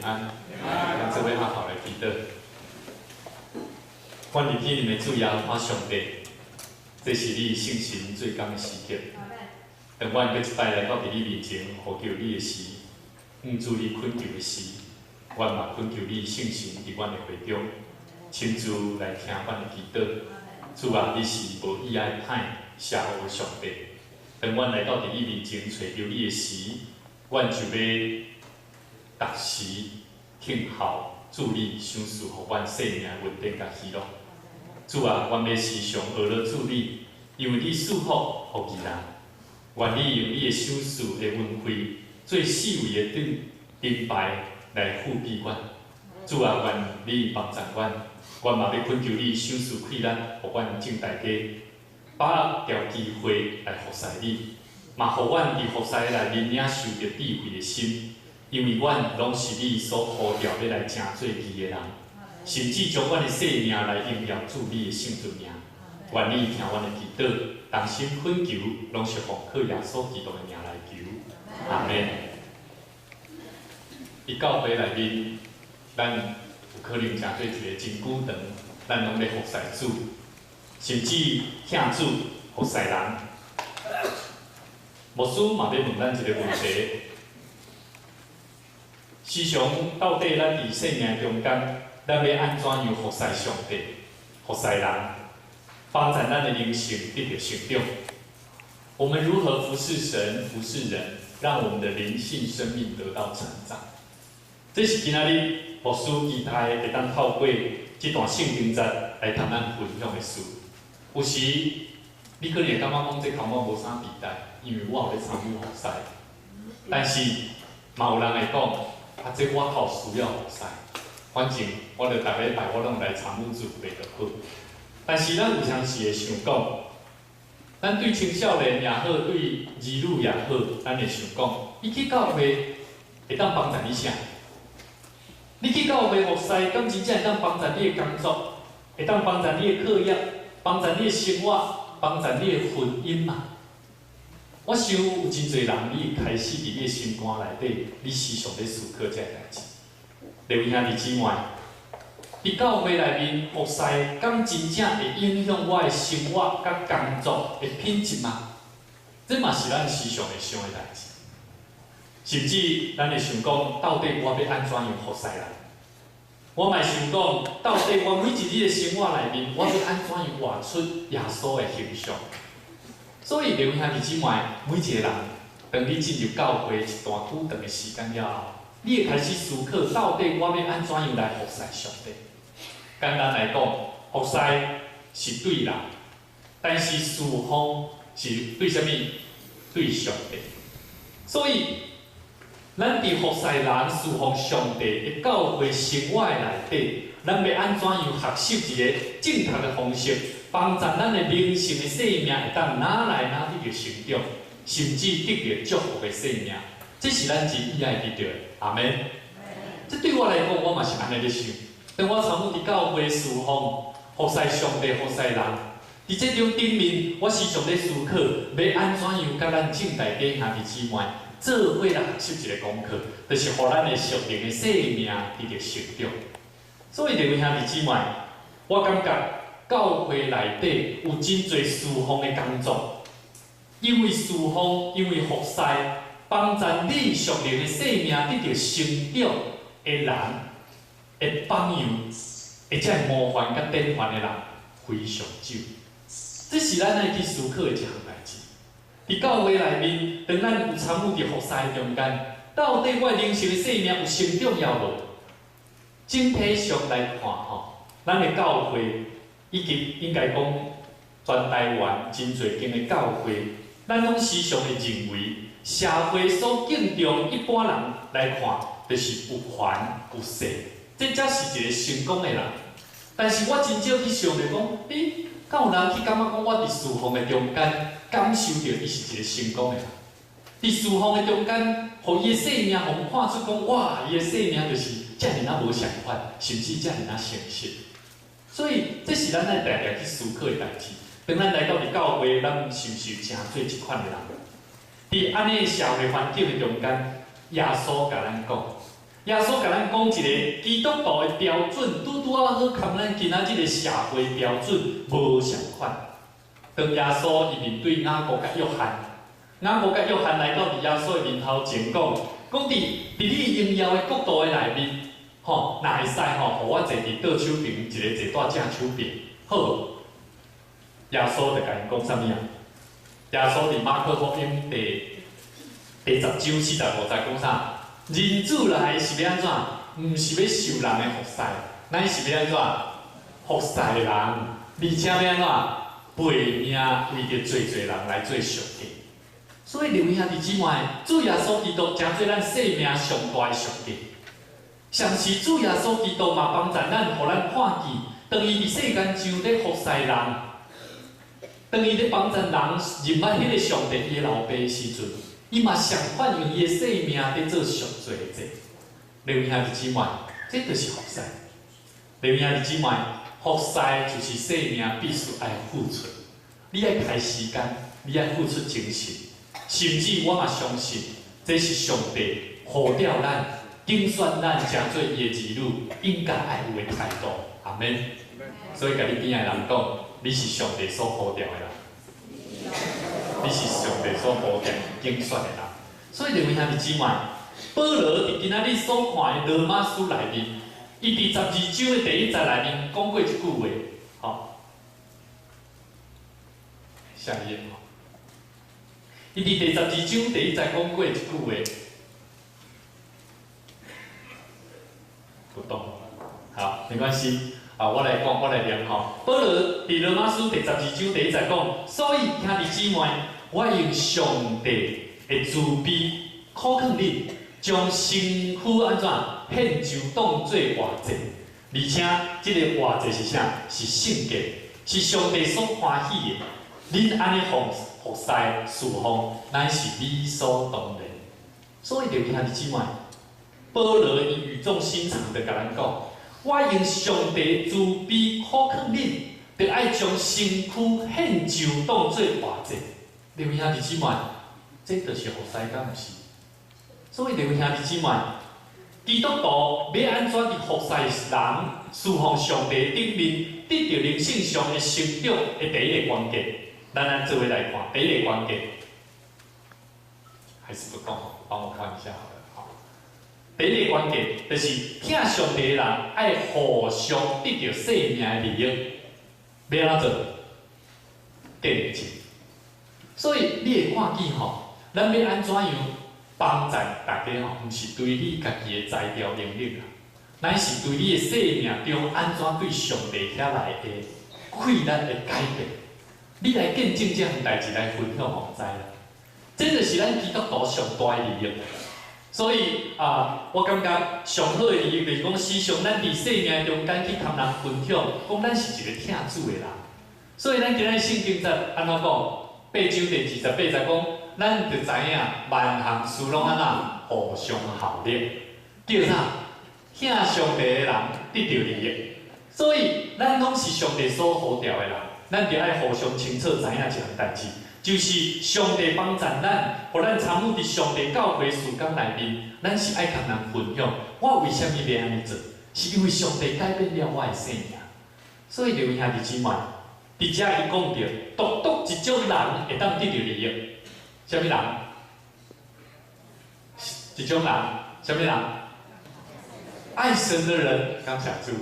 安，让这位阿好来记得。我日天里面主要看上帝，这是你信心最高的时刻。当阮搁一摆来到伫你面前呼求你的时，主你恳求的时，阮嘛恳求你信心伫阮的会中，亲自来听阮的祈祷。主啊，你是无意爱歹邪恶的上帝。当阮来到伫你面前找着你的时，阮就要逐时听候主你赏赐互阮生命稳定甲喜乐。主啊，阮要时常学了主你，因为你赐福互伊人。愿你用你的赏赐的恩惠，最细微的顶牌来护庇阮。主啊，愿你帮助阮，阮嘛要恳求你赏赐气力，互阮正大家把握机会来服侍你，嘛互阮伫服侍内面领受着智慧的心，因为阮拢是你所呼召要来成做义的人，甚至将阮的生命来应验主你的圣尊名。愿你听阮的祈祷，同心恳求，拢是奉靠耶稣基督的名来求。阿门。伫教会内面，咱有可能诚做一个真久长，咱拢咧服侍主，甚至听主服侍人。牧师嘛要问咱一个问题：时常到底咱伫生命中间，咱要安怎样服侍上帝、服侍人？帮助咱的灵性得到成长。我们如何服侍神、服侍人，让我们的灵性生命得到成长？这是今仔日牧师期待会当透过这段圣经节来谈咱分享的事。有时你可能会感觉讲这项目无啥期待，因为我有咧参与服侍。但是嘛有人会讲，啊，这我好需要服侍。反正我着逐礼拜我拢来参与主会就好。但是咱有当时会想讲，咱对青少年也好，对儿女也好，咱会想讲，你去教会会当帮助你啥？你去教会服侍，敢真正会当帮助你的工作，会当帮助你的课业，帮助你的生活，帮助你的婚姻嘛？我想有真侪人，你开始伫你的心肝内底，你时常咧思考这代志。各位兄弟姊妹。伫教会内面服侍，敢真正会影响我的生活甲工作的品质吗？这嘛是咱时常会想的代志。甚至咱会想讲，到底我要安怎样服侍人？我嘛想讲，到底我每一日的生活内面，我要安怎样活出耶稣的形象？所以，各位兄弟姊妹，每一个人，当你进入教会一段久长的时间了后，你会开始思考，到底我要安怎样来服侍上帝？简单来讲，服侍是对人，但是侍奉是对什么？对上帝。所以，咱伫服侍人、侍奉上帝的教会生活内底，咱要安怎样学习一个正确的方式，帮助咱的灵性的生命会当哪来哪得到成长，甚至得到祝福的生命。这是咱真意爱得到的。阿门。这对我来讲，我嘛是安尼咧想。当我参与伫教会侍奉、服侍上帝、服侍人，伫这种顶面，我时常咧思考，要安怎样甲咱正大家兄弟姊妹做伙来学习一个功课，就是互咱的属灵的生命得到成长。所以，各位兄弟姊妹，我感觉教会内底有真侪侍奉的工作，因为侍奉，因为服侍，帮助你属灵的生命得到成长的人。会榜样，而且模范甲典范的人非常少，这是咱爱去思考的一项代志。伫教会内面，当咱有参与伫服侍的中间，到底我灵性的生命有成长了无？整体上来看吼，咱的教会以及应该讲全台湾真侪间的教会，咱拢时常会认为社会所敬重一般人来看，就是有权有势。这才是一个成功的人，但是我真少去想着讲，敢有人去感觉讲我伫侍奉的中间感受到伊是一个成功的人。伫侍奉的中间，互伊的生命，互看出讲，哇，伊的生命就是遮尔啊无相反，甚至遮尔啊诚实。所以，这是咱爱常常去思考的代志。当咱来到伫教会，咱是毋是诚做即款的人？伫安尼的社会环境的中间，耶稣甲咱讲。耶稣甲咱讲一个基督徒的标准，拄啊好，跟咱今仔日的社会标准无相款。当耶稣伊面对雅各甲约翰，雅各甲约翰来到伫耶稣的面头前讲伫你荣耀的国度的内面，若会使互我坐伫倒手边，一个坐在正手边，好。耶稣就甲因讲啥物啊？耶稣伫马可福音第10章45节讲啥？人子来是要安怎？毋是要受人的服侍，乃是要安怎？服侍人，而且要安怎？背命为着侪人来做上帝。所以，弟兄兄弟姊妹，主耶稣基督诚做咱生命上大的上帝。上时主耶稣基督嘛帮助咱，互咱看见，当伊伫世间上咧服侍人，当伊咧帮助人认捌迄个上帝伊的老爸的时阵。伊嘛相款用伊的生命在做上罪的者，弟兄兄弟姊妹，这就是服侍。弟兄兄弟姊妹，服侍就是生命必须爱付出。你爱开时间，你爱付出精神，甚至我嘛相信，这是上帝呼召咱、拣选咱成做伊的儿女应该爱有的态度。阿门。所以，甲你边的人讲，你是上帝所呼召的人。你是上帝所呼召拣选的人，所以弟兄兄弟姊妹，保罗伫今仔日所看的罗马书内面，伊伫12章的第1节内面讲过一句话，吼，下一页吼，伊伫第12章第1节讲过一句话，不动，好，没关系。我来讲，我来念吼。保罗伫罗马书第12章第1节讲，所以兄弟姊妹，我用上帝的慈悲考劝你，将身躯安怎献就当作活祭，而且这个活祭是啥？是圣洁，是上帝所欢喜的。恁安尼服侍侍奉，乃是理所当然。所以，弟兄弟姊妹，保罗伊语重心长地甲咱讲。我用上帝慈悲考劝恁，着爱将身躯献就当作活祭。弟兄兄弟姊妹，这就是服侍，敢毋是？所以弟兄兄弟姊妹，基督徒要安怎去服侍人、侍奉上帝顶面，得到灵性上的成长的第一个关键，咱按做位来看，第一个关键，还是不讲，帮我看一下好了。第一个关键就是听上帝的人爱互相得到生命的利益，要安怎做？见证。所以你会看见吼，咱要安怎样帮助大家吼？毋是对你家己的才调能力啦，乃是对你的生命中安怎对上帝遐来的快乐的改变。你来见证这项代志来分享互知啦，这就是咱基督徒上大的利益。所以我感觉上好的利益就是讲，时常咱伫生命中间去跟人分享，讲咱是一个听主的人。所以咱今日圣经在安怎讲？8章第28节讲，咱就知影万项事拢安怎互相效力，叫啥？听上帝的人得到利益。所以咱拢是上帝所呼召的人，咱就爱互相清楚知影一项代志。就是上帝帮助咱，互咱参与伫上帝教会事工内面，咱是爱跟人分享。我为虾米要安尼做？是因为上帝改变了我的生命。所以，弟兄兄弟姊妹，伫遮伊讲到，独一种人会当得到利益。虾米人？一种人，虾米人？爱神的人，感谢主。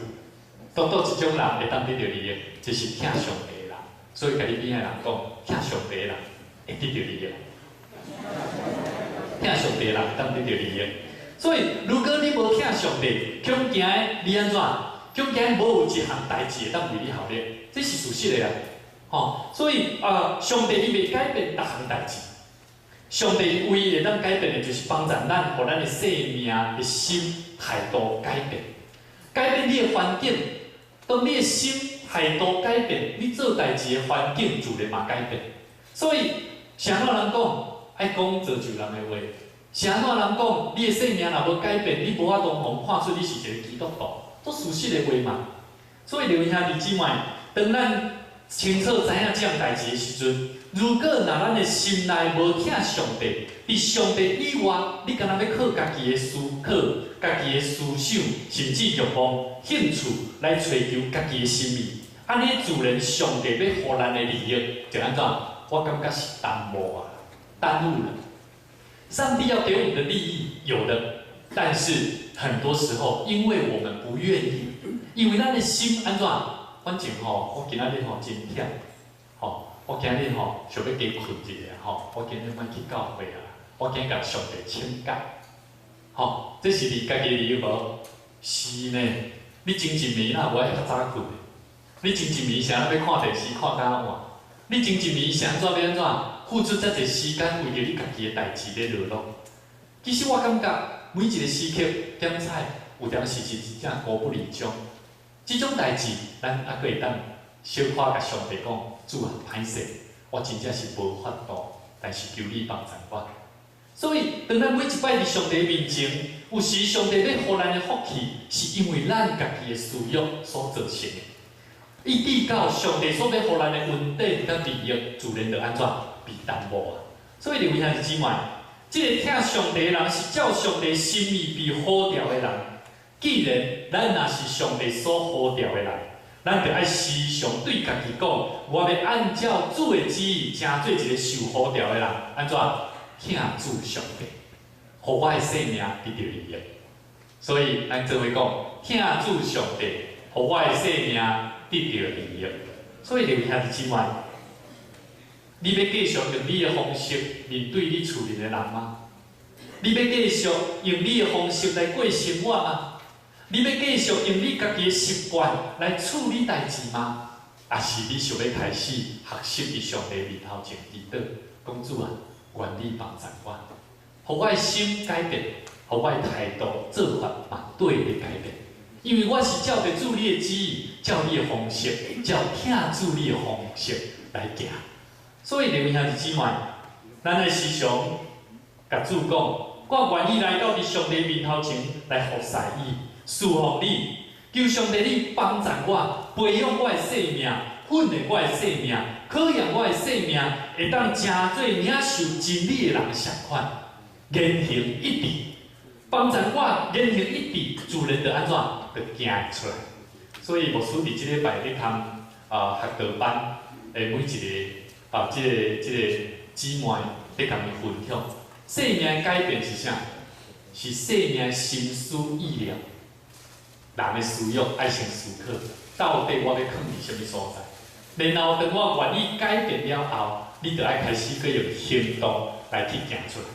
独一种人会当得到利益，就是听上帝的人。所以，甲你边的人讲。听上帝的人会得到利益，听上帝的人当得到利益。所以，如果你无听上帝，恐惊你安怎？恐惊无有一项代志会当为你效力，这是事实的啦。所以上帝伊袂改变逐项代志。上帝唯一会当改变的，就是帮助咱，互咱的生命的心态度改变，改变你的环境，当你的心。态度改变，你做代志的环境自然嘛改变。所以，啥物人讲爱讲造就人的话，啥物人讲你的生命若无改变，你无法度互看出你是一个基督徒，做事实的话嘛。所以，弟兄兄弟姊妹，当咱清楚知影这样代志的时阵，如果若咱的心内无疼上帝，伫上帝以外，你敢若要靠家己的思考、家己的思想，甚至欲望、兴趣来追求家己的心意，安尼自然上帝要互咱的利益就安怎？我感觉是耽误啊，耽误了。上帝要给我们的利益有的，但是很多时候，因为我们不愿意，因为咱的心安怎？反正我今仔日真忝，我今日想要加困一下，我今日莫去教会啊，我今日甲上帝请假，这是你家己的理由无？是呢，你前一暝哪无爱较早困？你前一暝啥要看电视看到晚？你前一暝是安怎要安怎付出遮侪时间为着你家己的代志咧落落？其实我感觉每一个时刻点彩，有点是真正孤不离中。即种代志，咱还可以当小可甲上帝讲，主啊，歹势，我真正是无法度，但是求你帮助我。所以，当咱每一摆伫上帝面前，有时上帝要互咱的福气，是因为咱家己的私欲所造成的。一直到上帝所要互咱的稳定甲利益，自然就安怎被耽误啊。所以，各位兄弟姊妹，即个听上帝的人是照上帝心意被呼召的人。既然咱若是上帝所呼召的人，咱就爱时常对家己讲：我要按照主的旨意，成做一个受呼召的人。安怎？听主上帝，互我的生命得到利益。所以，咱做伙讲：听主上帝，互我的生命得到利益。所以，各位兄弟姊妹，你要继续用你的方式面对你厝里的人吗？你要继续用你的方式来过生活吗？你要继续用你家己的习惯来处理代志吗？还是你想要开始学习伫上帝面头前祈祷，讲主啊，愿你帮助我，互我的心改变，互我的态度做法嘛对的改变。因为我是照着主你的旨意，照你的方式，照听主你的方式来行。所以，各位兄弟姊妹，咱爱时常甲主讲，我愿意来到伫上帝面头前来服侍伊。祝福你，求上帝你帮助我，培养我的生命，训练我的生命，考验我的生命，会当真做领受真理的人相款，言行一致，帮助我言行一致，自然就安怎就行出来。所以牧师伫即礼拜咧通学道班每一个即个姊妹咧甲伊分享，生命的改变是啥？是生命的心思意念。人的需要爱先思考，到底我要放伫什么所在？然后当我愿意改变了后，你就爱开始去用行动来去行出来。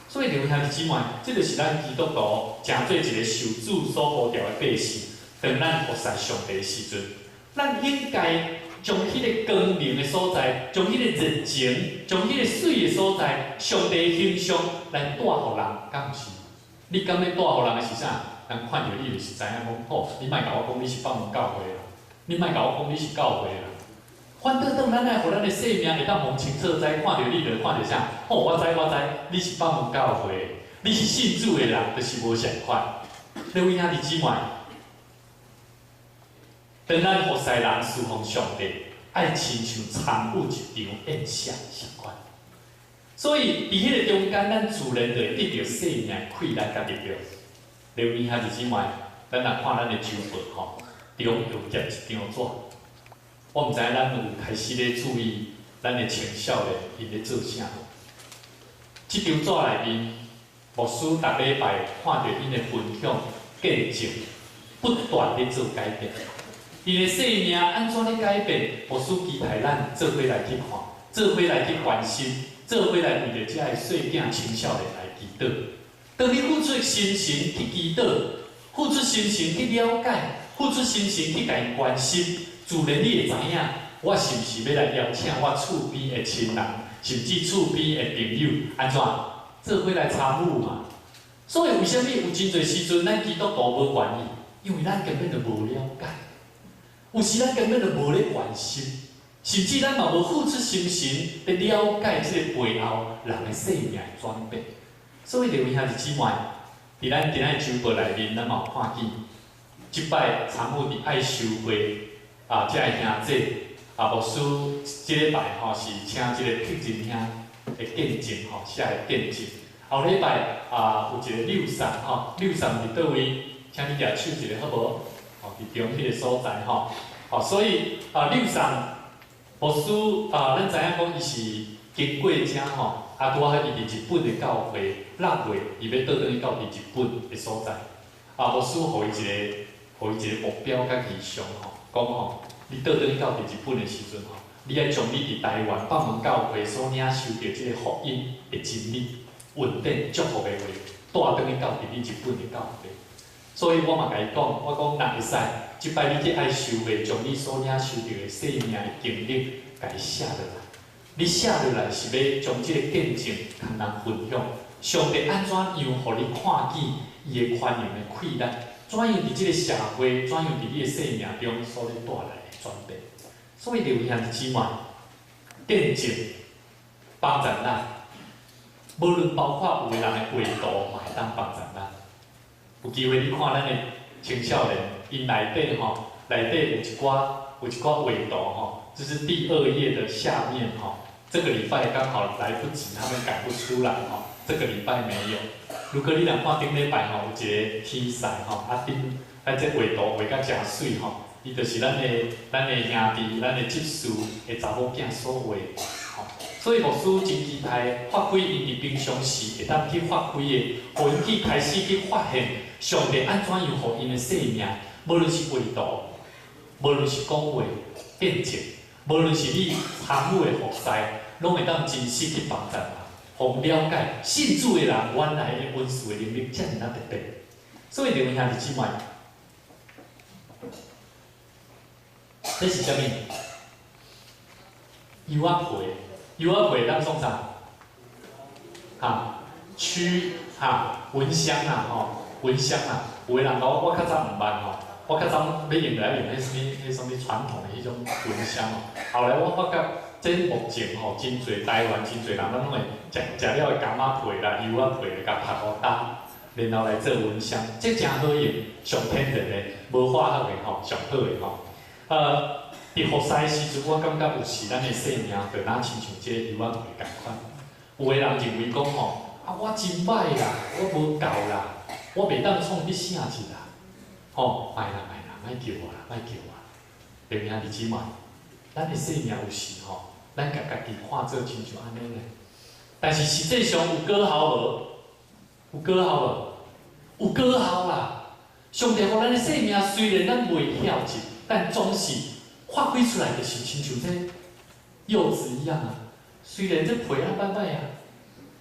所以，各位兄弟姊妹，这就是咱基督徒诚做一个受主所呼召的百姓。当咱服侍上帝的时阵，咱应该将迄个光明的所在，将迄个热情，将迄个水的所在，上帝的形象来带互人，敢毋是？你敢要带互人的是啥？人看到你就是知影讲，好，你莫甲我讲你是放门教会啦，你莫甲我讲你是教会啦。反倒当咱爱互咱的生命会当望清楚知，看到你就看到啥？好，我知，你是放门教会，你是信主的人，就是无相款。各位兄弟姊妹，当咱服侍人侍奉上帝，爱亲像参与一场宴席相款。所以伫迄个中间，咱自然就会得到生命快乐甲力量。各位兄弟姊妹，咱若看咱的周报中有夹一张纸，我毋知咱有开始咧注意咱的青少年因咧做啥。即张纸内面，牧师逐礼拜看到因的分享、见证，不断咧做改变。因的生命安怎咧改变？牧师期待咱做伙来去看，做伙来去关心，做伙来为着遮个细囝、青少年来祈祷。当你付出心情去祈祷，付出心情去了解，付出心情去甲伊关心，自然你会知影，我是毋是要来邀请我厝边的亲人，甚至厝边的朋友，安怎做伙来参与嘛？所以为虾米有真侪时阵，咱基督徒无愿意？因为咱根本就无了解，有时咱根本就无咧关心，甚至咱嘛无付出心情来了解这个背后人的生命的转变。所以，各位兄弟姊妹，伫咱今仔周报内面，咱嘛有看见，即摆参与伫爱修会遮个兄弟牧师即礼拜吼是请即个客人兄的见证吼，写的见证。后礼拜有一个六三吼，六三伫倒位，请你举手一个好无？吼，伫中迄个所在吼。所以六三牧师咱知影讲伊是经过遮吼，拄仔伊伫日本的教会6月，伊要倒转去到伫日本的所在。牧师互伊一个目标甲意向吼，讲吼，你倒转去到伫日本的时阵吼，你爱将你伫台湾北门教会所领受到即个福音的真理、稳定祝福的话，带转去到伫你日本的教会。所以我嘛甲伊讲，我讲若会使，即摆你去爱受的，将你所领受到的生命的经历，甲伊写落来。你写落来是要将即个见证同人分享，上帝安怎样互你看见伊的宽容的气力，怎样伫即个社会，怎样伫你的生命中所带来的转变。所以留兄弟姊妹，见证帮助咱，无论包括有个人的画图，嘛会当帮助咱。有机会你看咱的青少年，因内底有一寡画图吼，就是第2页的下面吼。这个礼拜刚好来不及，他们赶不出来吼。这个礼拜没有。如果你若看顶礼拜吼，有一个天使吼，咱这画图画甲诚水吼，伊就是咱的兄弟、咱的执事的查某囝所画吼。所以牧师真期待发挥因伫平常时会当去发挥的，互因去开始去发现上帝安怎样互因的生命，无论是画图，无论是讲话、见证，无论是你参与的服侍，拢会当真实去帮助人，互了解信主的人原来的恩赐的能力遮尔特别。所以弟兄兄弟姊妹，这是啥物？油仔皮，油仔皮咱创啥？蚊香蚊香有个人讲我较早毋捌吼。我较早要用来用迄什物传统的迄种蚊香哦。后来我发觉，这目前吼真侪台湾真侪人，咱拢会食了的柑仔皮啦、柚仔皮来甲拍糊搭，然后来做蚊香，这真好用，上天然的，无化学的吼，上好的吼。伫服侍的时阵，我感觉有时咱的生命就若亲像这柚仔皮共款。有个人认为讲吼，我真歹啦，我无够啦，我袂当创你啥子啦。莫叫我啦，莫叫我啦！弟兄弟姊妹，咱的生命有时吼，咱甲家己看做亲像安尼咧。但是实际上有果效无？有果效无？有果效啦！上帝互咱的生命虽然咱袂晓得，但总是发挥出来就是亲像这柚子一样啊。虽然这皮啊歹歹啊，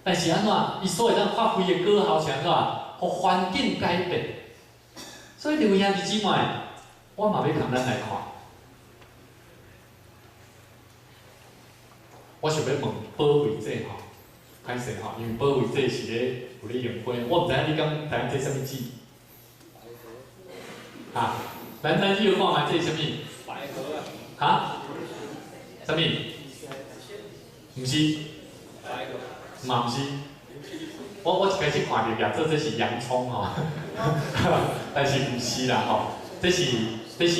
但是安怎？伊所会当发挥的果效是安怎？互环境改变。所以，弟兄弟姊妹，我嘛要同咱来看。我想要问保卫者吼，歹势吼，因为保卫者是咧有咧用花，我毋知影你讲知影这啥物字？咱去看嘛，这是啥物？百合啊？啥物？毋是？嘛毋是？我一开始看着做这是洋葱吼，但是毋是啦吼，这是啥物？这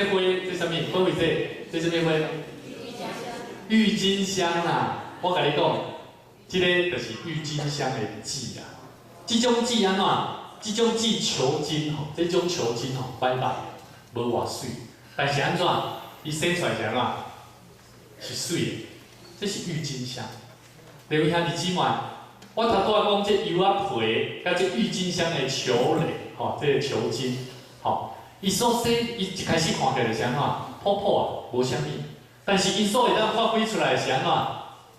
花这啥物？保卫者这啥物花？郁金香啦！我甲你讲，这个就是郁金香的籽啦。这种籽安怎？这种籽球茎吼，这种球茎吼，歹白，无偌水，但是安怎？伊生出来是安怎？是水的，这是郁金香。弟兄兄弟姊妹，我头拄仔讲这柚仔皮，甲这郁金香的球蕾，吼，这个球茎，吼，伊所生，伊一开始看起来就是安怎？泡泡啊，无啥物。但是因所会当发挥出来是安怎？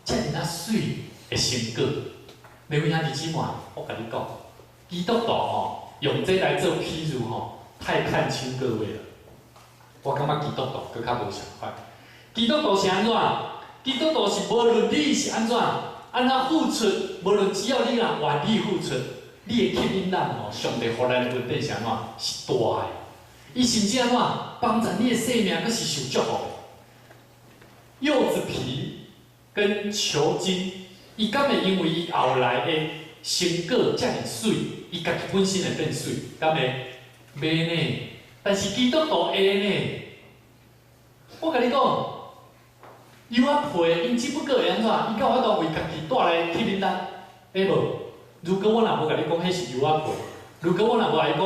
遮尔水的成果。弟兄兄弟姊妹，我甲你讲，基督徒吼，用这来做譬如吼，太看轻各位了。我感觉基督徒搁较无想法。基督徒是安怎？基督徒是无论你是安怎付出，无论只要你若愿意付出，你会吸引咱吼，上帝互咱的恩典是安怎？是大的。伊甚至安怎帮助你的生命，阁是受祝福的。柚子皮跟球茎，伊敢会因为伊后来的成果遮尔水，伊家己本身会变水，敢会？袂呢？但是基督徒会呢？我甲你讲，油仔皮因只不过会安怎？伊到法度为家己带来去恁搭，会无？如果我若无甲你讲，迄是油仔皮；如果我若无甲你讲，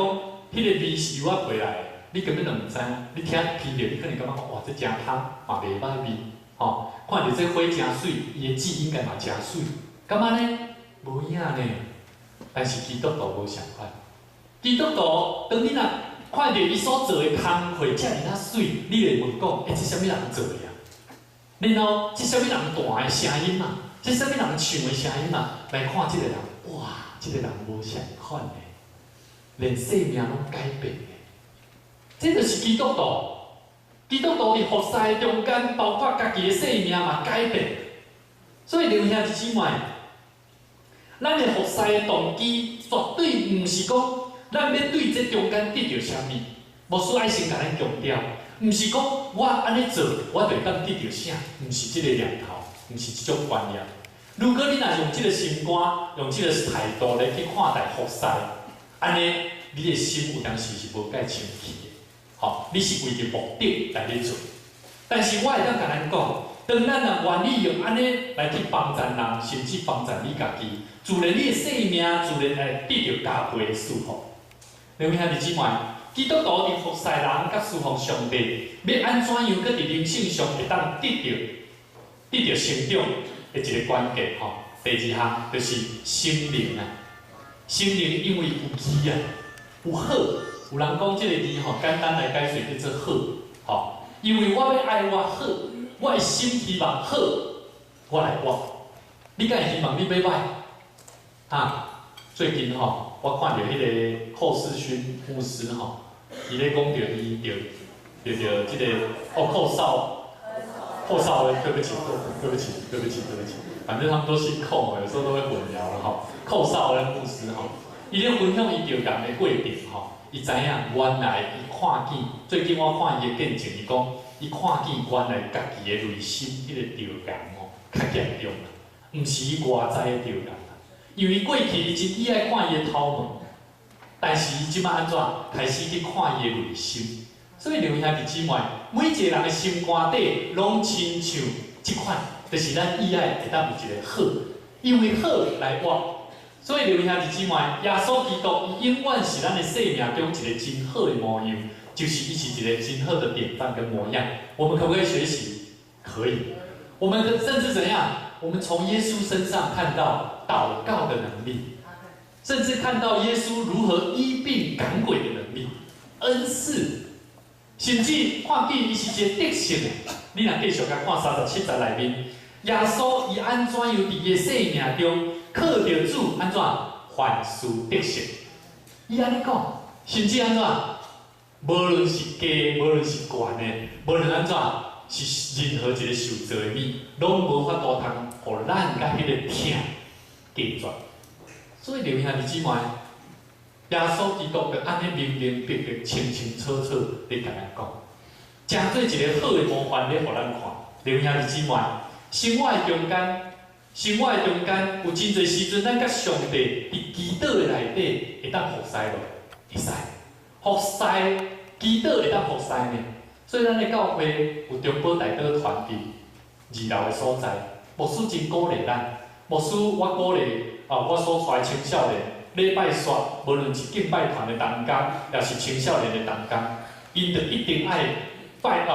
迄个味是油仔皮来的，你根本就毋知影。你听闻着，你可能感觉讲，哇，这真香，嘛袂歹味。吼，看着这花真水，伊的籽应该嘛真水，感觉呢？无影呢。但是基督徒无相款，基督徒当你若看到伊所做的工课遮尔啊水，你会问讲：这是啥物人做的啊？然后这啥物人弹的声音嘛？这啥物人唱的声音嘛？来看这个人，哇，这个人无相款的，连性命拢改变的。这就是基督徒。基督徒伫服侍中间，包括家己的性命嘛改变。所以弟兄姊妹，咱的服侍的动机绝对毋是讲咱要对这中间得到啥物，牧师爱先甲咱强调，毋是讲我安尼做，我就当得到啥，毋是即个念头，毋是即种观念。如果你若用即个心肝，用即个态度来去看待服侍，安尼你的心有当时是无解清气的。吼，你是为着目的来咧做，但是我会当甲咱讲，当咱若愿意用安尼来去帮助人，甚至帮助你家己，自然你的性命自然会得到加倍的祝福。弟兄姊妹，基督徒伫服侍人甲侍奉上帝，要安怎样搁伫人性上会当得到成长的一个关键吼。第二项就是心灵啊，心灵因为有义啊，有好。有人讲即个字吼，简单来解释叫做好，吼，因为我要爱我好，我的心希望好，我来活。你敢会希望你要歹？啊，最近吼，我看到迄个寇世勋牧师吼，伊咧讲到伊着即个寇少的，对不起，反正他们都姓寇，有时候都会混淆了吼。寇少的牧师吼，伊咧分享伊着人的过程吼。伊知影原来伊看见，最近我看伊的见证，伊讲伊看见原来家己的内心迄个流感吼较严重啦，毋是伊外在的流感啦。因为过去伊真喜爱看伊的头毛，但是伊即摆安怎开始去看伊的内心？所以弟兄姊妹，每一个人的心肝底拢亲像即款，就是咱以爱会当有一个好，因为好来活。所以，弟兄姊妹，耶稣基督伊永远是咱的生命中一个真好的模样，就是伊是一个真好的典范跟模样。我们可不可以学习？可以。我们甚至怎样？我们从耶稣身上看到祷告的能力，甚至看到耶稣如何医病赶鬼的能力、恩赐，甚至看见伊是一个特性的。你若继续甲看37节内面，耶稣伊安怎样伫伊的生命中？靠着主安怎凡事得胜？伊安尼讲，甚至安怎？无论是低，无论是悬的，无论安怎，是任何一个受造的物，拢无法度通，互咱甲迄个痛解决。所以弟兄姊妹，耶稣基督就安尼明明白白、清清楚楚地甲咱讲，诚做一个好的模范咧，互咱看。弟兄姊妹，生活的中间。生活的中间有真侪时阵，咱甲上帝伫祈祷的内底会当服侍咯，会使服侍祈祷会当服侍呢。所以咱的教会有中保大道团体二楼的所在，牧师真鼓励咱。牧师我鼓励我所带青少年礼拜煞，无论是敬拜团的同工，也是青少年的同工，因着一定爱礼拜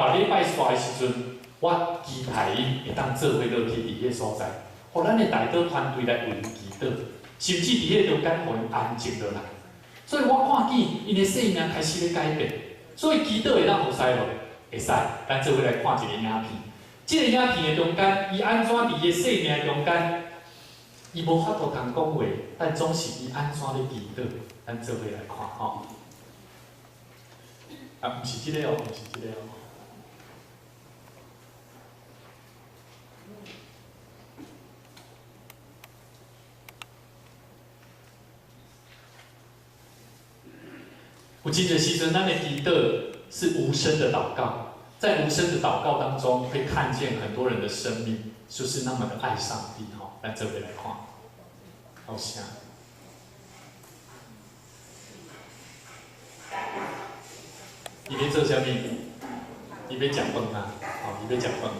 煞的时阵，我期待伊会当做伙落去伫迄所在。互咱的大道团队来为祈祷，甚至伫迄中间互因安静落来。所以我看见因的生命开始咧改变。所以祈祷会当服侍落，会使。咱做伙来看一个影片。即个影片的中间，伊安怎伫伊的生命中间，伊无法度通讲话，但总是伊安怎咧祈祷。咱做伙来看吼。毋是即个哦，毋是即个哦。有真侪时阵，咱的祈祷是无声的祷告，在无声的祷告当中，会看见很多人的生命就是那么的爱上帝哈。咱这边来看，好像，伊咧做啥物？伊要食饭啊，伊要食饭。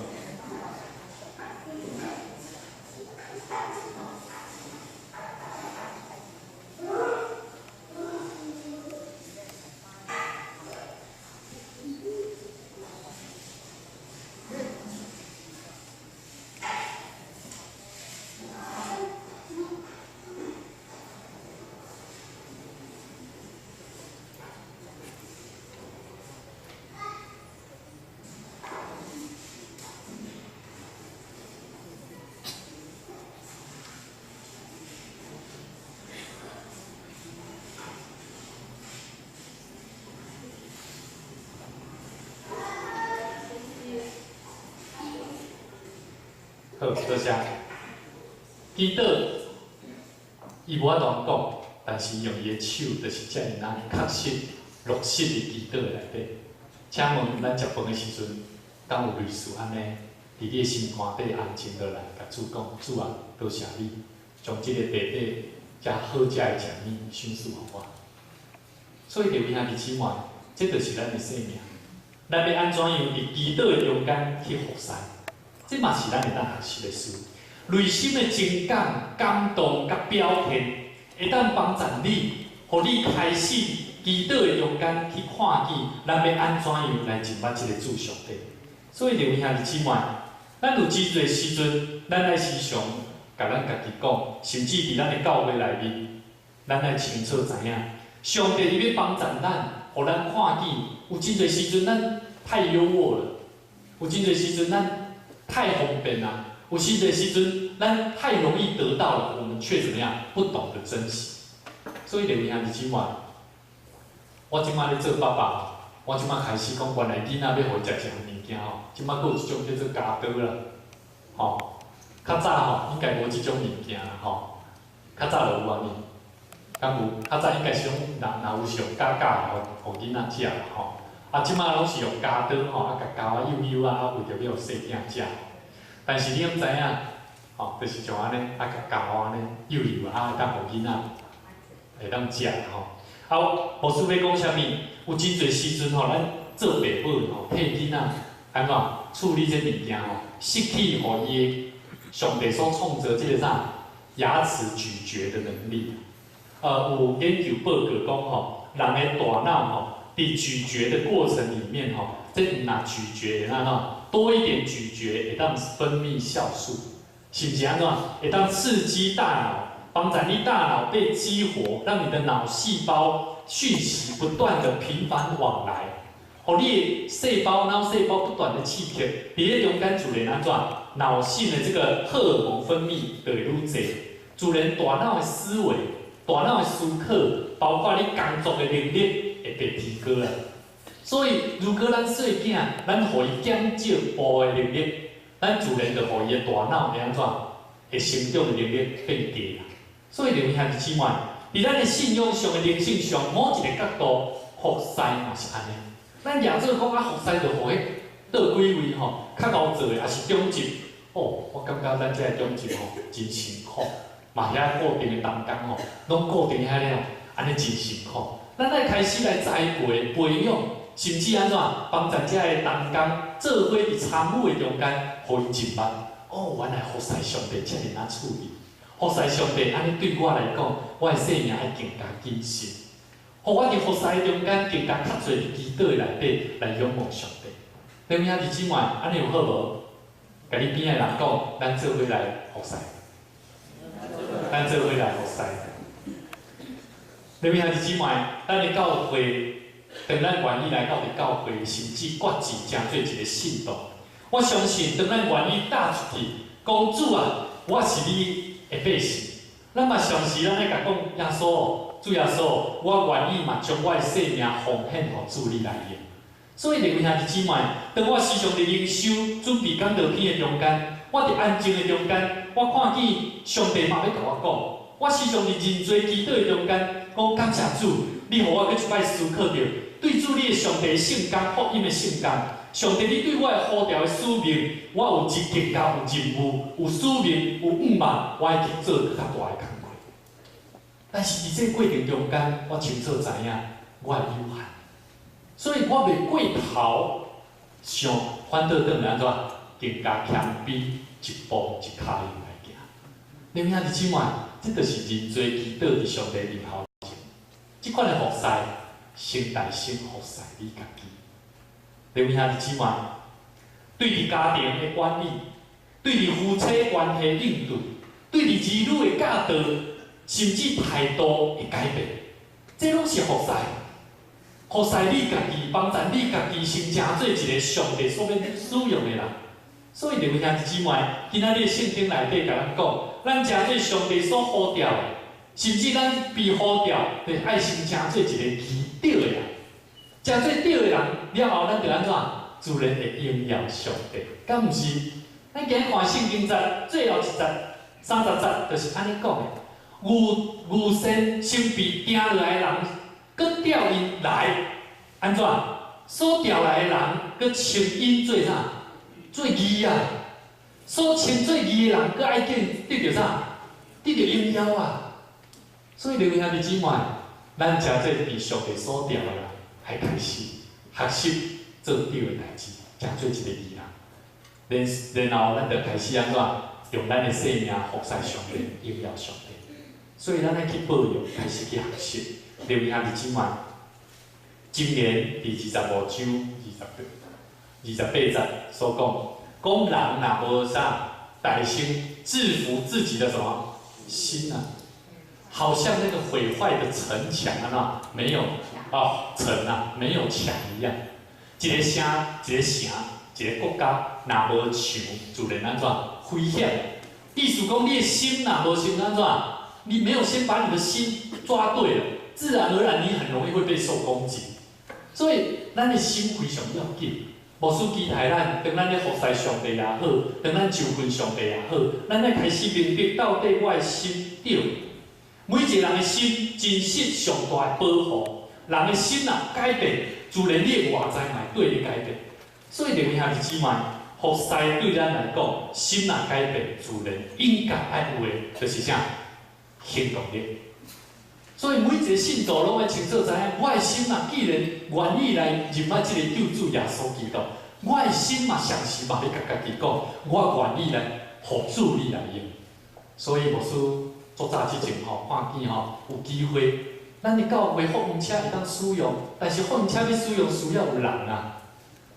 好，多谢。祈祷，伊无法度讲，但是用伊的手，就是遮尔确实落实伫祈祷内底。请问咱食饭的时阵，敢有类似安尼，伫你的心肝底安静落来，甲主讲，主啊，多谢你，将即个地底遮好食的食物赏赐互我。所以，各位兄弟姊妹，这就是咱的生命。咱要安怎样伫祈祷的中间去服侍？这嘛是咱会当学习的事。内心的情感、感动甲表现，会当帮助你，互你开始祈祷的中间去看见，咱要安怎样来敬拜这个主上帝。所以，各位兄弟姊妹，咱有真侪时阵，咱爱时常甲咱家己讲，甚至伫咱的教会内面，咱爱清楚知影，上帝伊要帮助咱，互咱看见，有真侪时阵咱太优渥了，有真侪时阵咱太方便了，有真侪时阵咱太容易得到了，我们却怎么样不懂得珍惜。所以，各位兄弟姊妹，我即摆咧做爸爸，我即摆开始讲，原来囡仔要互伊食啥物件吼，即摆佫有一种叫做加刀啦，吼，较早吼应该无即种物件啦，吼，较早就有安尼，敢有？较早应该是用若有是用加互囡仔食啦，吼。啊，即摆拢是用加刀吼，啊，甲胶啊幼幼啊，为着要互细囝食。但是你拢知影，吼，就是像安尼，啊，甲胶安尼幼幼啊，会当互囡仔会当食吼。啊，无需要讲啥物，有真侪时阵吼，咱做爸母吼，替囡仔安怎处理这物件吼，失去互伊的上帝所创造这个啥牙齿咀嚼的能力。有研究报告讲吼，人的大脑吼。伫咀嚼的过程里面，这若咀嚼多一点咀嚼，会当分泌酵素，是不是安怎？会当刺激大脑，帮助你大脑被激活，让你的脑细胞讯息不断的频繁往来，互你的细胞、脑细胞不断的刺激，伫咧中间自然安怎？脑性的这个荷尔蒙分泌就会愈侪，自然大脑的思维、大脑的思考，包括你工作的能力。会被提高啦，所以如果咱细囝，咱互伊减少步的能力，咱自然就互伊的大脑会安怎？会成长的能力变低啦。所以，各位兄弟姊妹，伫咱的信仰上的灵性上，某一个角度，服侍嘛是安尼。咱亚做讲服侍就互迄倒几位吼，较熬做的，也是中级。我感觉咱这个中级真辛苦，嘛遐固定的当工拢固定遐了，安尼真辛苦。咱爱开始来栽培、培养，甚至安怎帮助遮个同工做伙伫参与的中间，互伊进步。原来服侍上帝遮尔啊处理，服侍上帝安尼对我来讲，我的生命爱更加谨慎，互我伫服侍的中间更加较侪伫祈祷内底来仰望上帝。各位兄弟姊妹，安尼有好无？甲你边的人讲，咱做伙来服侍，咱做伙来服侍。各位兄弟姊妹，咱的教会，当咱愿意来到伫教会，甚至决志成做一个信徒。我相信，当咱愿意踏出去，讲主啊，我是你的百姓。咱嘛上时咱咧甲讲，耶稣，主耶稣，我愿意嘛将我的生命奉献互主你来用。所以，各位兄弟姊妹，当我时常伫灵修、准备讲道片的中间，我伫安静的中间，我看见上帝嘛要甲我讲。我时常伫认罪祈祷的中间，讲感谢主，你互我搁一摆思考着，对主你的上帝的圣工、福音的圣工，上帝你对我的呼召的使命，我有一更加有任务、有使命、有愿望，我要去做更较大的工作。但是伫这过程中间，我清楚知影我的有限，所以我袂过头，想反倒转来安怎，更加谦卑，一步一脚印来行。你有兄弟姊妹，这就是人做祈祷伫上帝面头前，即款的服侍，先大先服侍你家己。你有兄弟姊妹，对伫家庭的管理，对伫夫妻关系应对，对伫儿女的教导，甚至态度的改变，这拢是服侍。服侍你家己，帮助你家己，成成做一个上帝所要使用的人。所以，弟兄姊妹，今仔日圣经内底甲咱讲，咱诚做上帝所呼召的，甚至咱被呼召，就爱成诚做一个祈祷的人。诚做祷的人了后，咱就安怎？自然会荣耀上帝。敢毋是？咱今日看圣经节最后一节30节，就是安尼讲的：牛先被定落来的人，佮调因来，安怎？所调来的人，佮称因做啥？做义啊！所称做义的人，佮爱见得着啥？得着荣耀啊！所以，弟兄姊妹，咱诚做被上帝所调的人，爱开始学习做对的代志，诚做一个义人。然后，咱就开始安怎？用咱的生命服侍上帝，荣耀上帝。所以，咱爱去保育，开始去学习。弟兄姊妹，今年第25章28节所讲人若无啥百姓制服自己的什么心啊，好像那个毁坏的城墙啊，没有城啊，没有墙一样。一个城、一个城、一个国家，若无墙，自然安怎危险？意思讲，你的心若无先安怎？你没有先把你的心抓对了，自然而然你很容易会被受攻击。所以，咱的心非常要紧。牧师期待咱，当咱咧服侍上帝也好，当咱就近上帝也好，咱咧开始明白到底我的心对。每一个人的心真实上大的保护，人的心若改变，自然你的外在嘛对你改变。所以，弟兄姊妹，服侍对咱来讲，心若改变，自然应该爱有的就是啥行动力。所以每一个信徒拢要清楚知影，我的心嘛，既然愿意来认捌这个救主耶稣基督，我的心嘛，上时嘛要甲家己讲，我愿意来服助你来用。所以牧师做早之前看见有机会，咱的教会福音车会当使用，但是福音车要使用需要有人啊，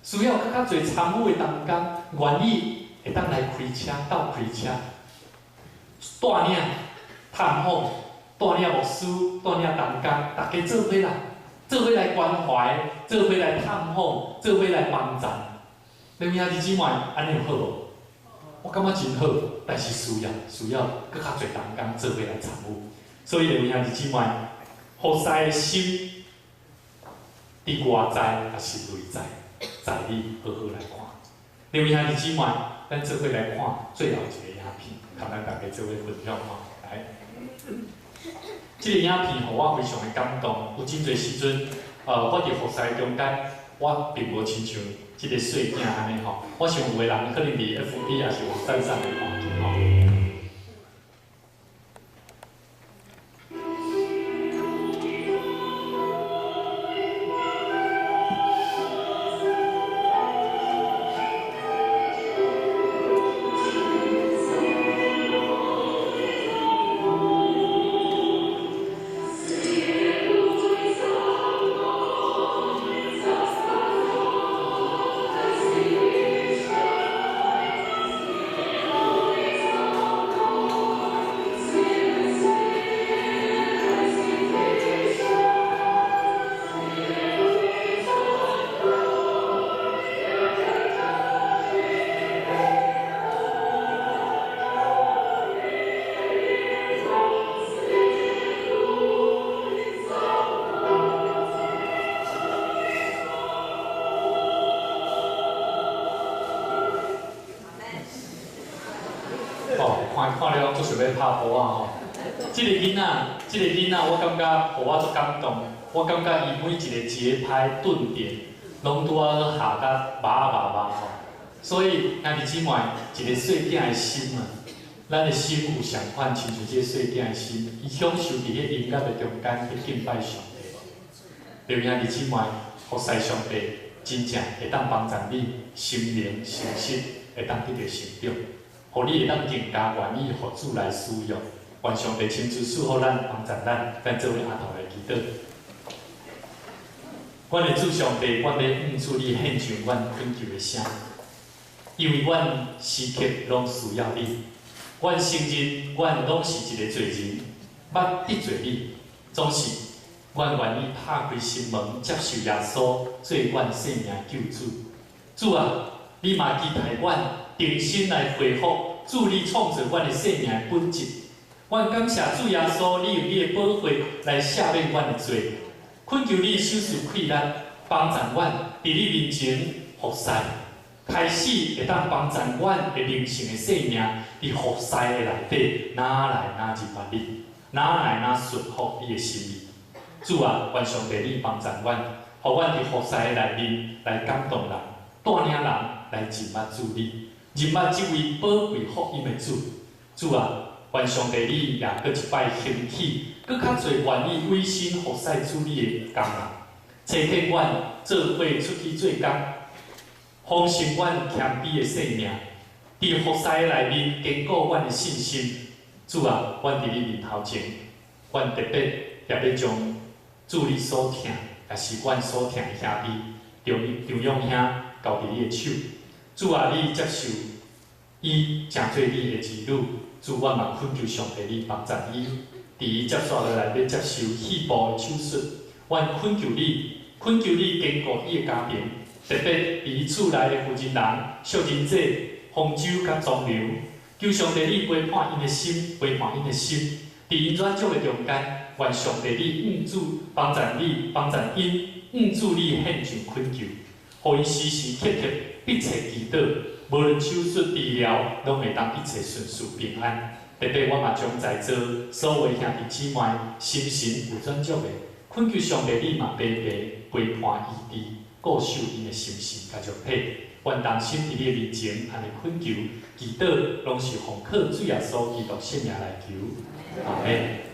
需要较侪参与的同工，愿意会当来开车，斗开车，带领探访。带领牧师，带领同工，大家做伙来，做伙来关怀，做伙来探访，做伙来帮助。恁兄弟姊妹，安尼有好无？我感觉真好，但是需要搁较侪同工做伙来参与。所以恁兄弟姊妹，服侍的心，伫外在也是内在，在你好好来看。恁兄弟姊妹，咱做伙来看最后一个影片，看咱大家做伙分享看，来。这个影片互我非常的感动，有真侪时阵，我伫服侍中间，我并无亲像这个细囝安尼吼，我想有个人可能伫 FB 也是网站上来看见吼。看了做想要拍鼓啊吼！这个囡仔，我感觉互我足感动。我感觉伊每一个节拍顿点，拢拄啊下甲麻吼。所以兄弟姊妹，一个细囝的心啊，咱的心有相款，亲像这个细囝的心，伊享受伫迄音乐的中间去敬拜上帝。对兄弟姊妹，服侍上帝，真正会当帮助你心灵心识会当得到成长，互你会当更加愿意互主来使用。愿上帝亲自赐福咱，帮助咱做为阿头来祈祷。阮的主上帝，阮要奉出你献上阮恳求的声，因为阮时刻拢需要你。阮承认，阮拢是一个罪人，捌得罪你，总是阮愿意拍开心门，接受耶稣做阮生命救主。主啊，你嘛期待阮重新来恢复主你创造阮的生命的本质。阮感谢主耶稣，你用你的宝血来赦免阮的罪，恳求你手术溃烂，帮助阮伫你面前服侍，开始会当帮助阮的灵性的生命伫服侍的内底，哪来哪入捌你，哪来哪顺服你的心意。主啊，愿上帝你帮助阮，互阮伫服侍的内面来感动人，带领人来认捌主你，认捌这位宝贵福音的主。主啊，愿上帝你也搁一摆兴起，搁较侪愿意委身服侍主你的工人，找替阮做伙出去做工，丰盛阮谦卑的生命，伫服侍的内面坚固阮的信心。主啊，阮伫你面头前，阮特别也要将主你所疼，也是阮所疼的兄弟张勇兄交伫你的手。主啊，你接受伊，诚做你的儿女。主，阮嘛恳求上帝你帮助伊，伫伊接续落来要接受肺部的手术，阮恳求你坚固伊的家庭，特别伫伊厝内的负责人、小人者、方舟甲庄刘，求上帝你陪伴因的心，陪伴因的心，伫因软弱的中间，愿上帝你帮助因主你献上恳求，互因时时刻刻必切祈祷。无论手术治疗，拢会当一切顺遂平安。特别我嘛将在座所有兄弟姊妹心神有转足的，恳求上帝你嘛白陪伴医治，固守因的心神甲肉体。愿当心伫你的面前安尼恳求祈祷，拢是奉靠主耶稣基督圣名来求。阿门。